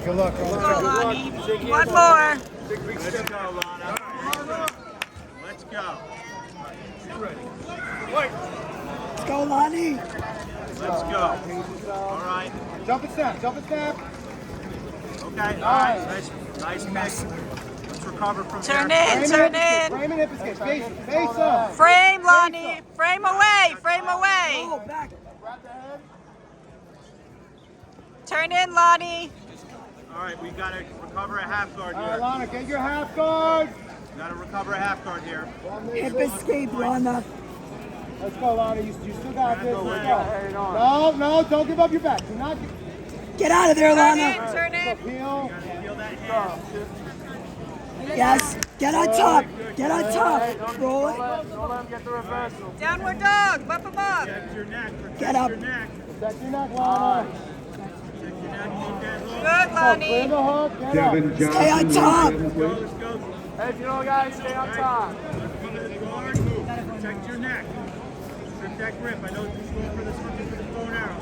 Good luck. Go, Lonnie. One more. Let's go, Lana. Let's go. Let's go, Lonnie. Let's go. All right. Jump and snap. Jump and snap. Okay. All right. Nice mix. Let's recover from Turn there. in, turn in. Frame and hip escape. Face up. Frame, Lonnie. Frame away, frame away. Oh, back. Turn in, Lonnie. All right. We got to recover a half guard All right, here. Lana, get your half guard. Got to recover a half guard here. Hip escape, Lana. Let's go, Lana. You still got this. Let's go. No. No, don't give up your back. Do not Get out of there, Turn in, Lana. turn in. peel. Feel that hand. Yes. Get on top. Get on top. Roll it. Downward dog. Bump him up. Protect your neck. Protect Get up. your neck. Protect your neck, Lana. Protect your neck. Keep that hook. Good, Clear Lonnie. the hook. Get up. Stay on top. Let's go. Hey, you know, guys, stay on top. Guard, move. Protect your neck. Strip that grip. I know he's going for the bow and arrow.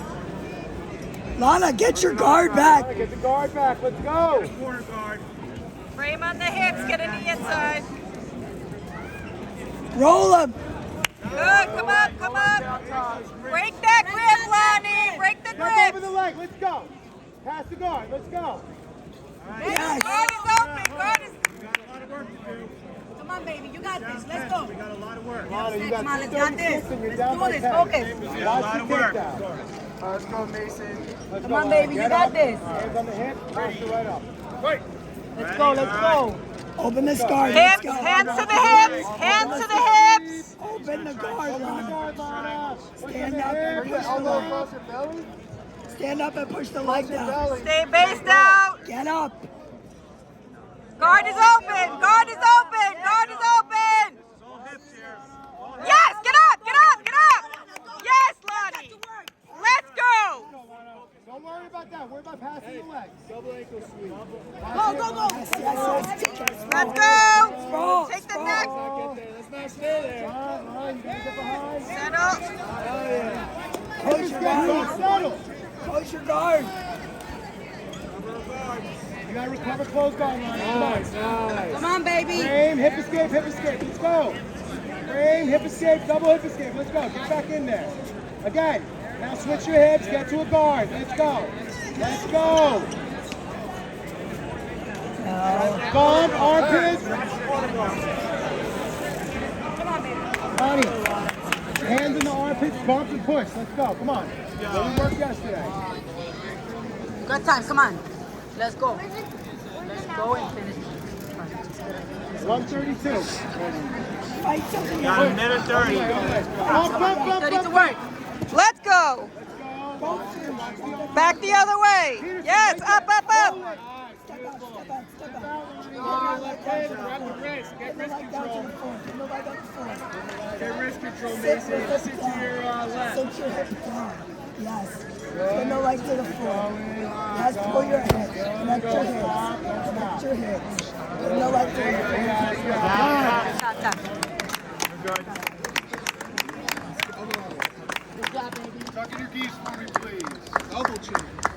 Lana, get your guard back. Get the guard back. Let's go. Corner guard. Frame on the hips. Get in the inside. Roll him. Good. Come up, come up. Break that grip, Lonnie. Break the Jump over grip. the leg. Let's go. Pass the guard. Let's go. Yes. Guard is open. Guard is. We got a lot of work to do. Come on, baby, you got this. Let's go. We got a lot of work. Lana, you got Come on, let's got 236 this. and you're Let's down do by this. 10. Focus. We got a Watch lot the of work. takedown. Let's go, Mason. Let's Come go, on, Lana. baby, you Get got up. this. Hands on the hip. Posture right up. Let's go, let's go. Open this guard. Hands, Let's go. hands to the hips. Hands to the hips. Open the guard, Lana. Guard, Lana. Stand up and push the Elbow leg. across your belly. Stand up and push the leg down. Stay based out. Get up. Guard is open. Guard is open. Guard is open. All hips here. Yes, get up, get up, get up. Yes, Lonnie. Let's go. Don't worry about that. Worry about passing the legs. Double ankle sweep. Go, go, go. Yes, yes, yes. Take it. Let's go. Roll. Take the Roll. neck. Get there. Let's not stay there. You can get behind. Settle. Close your guard. Settle. Close your guard. You gotta recover close guard, Lana. Come on. Come on, baby. Frame, hip escape, hip escape. Let's go. Frame, hip escape, double hip escape. Let's go. Get back in there. Again. Now switch your hips. Get to a guard. Let's go. Let's go. Bump, armpits. Lonnie, hands in the armpits, bump and push. Let's go. Come on. What we worked yesterday. Good time, come on. Let's go. Let's go and finish. 132. Fight something. Got a minute 30. Bump, 30 to work. Let's go. Back the other way. Yes, up, up, up. Step out, step out, step out. Left hand, grab the wrist. Get Get the wrist leg down to control. the floor. Get the leg on the floor. Get wrist control, Sit Mason. your Sit hip to your down. left. Sit your hip down. Yes. Bring the leg to the floor. Yes, pull your hips. Connect your hips. Connect your hips. Bring the leg to the floor. Stop, stop. Tuck in your geese for me, please. Double chin.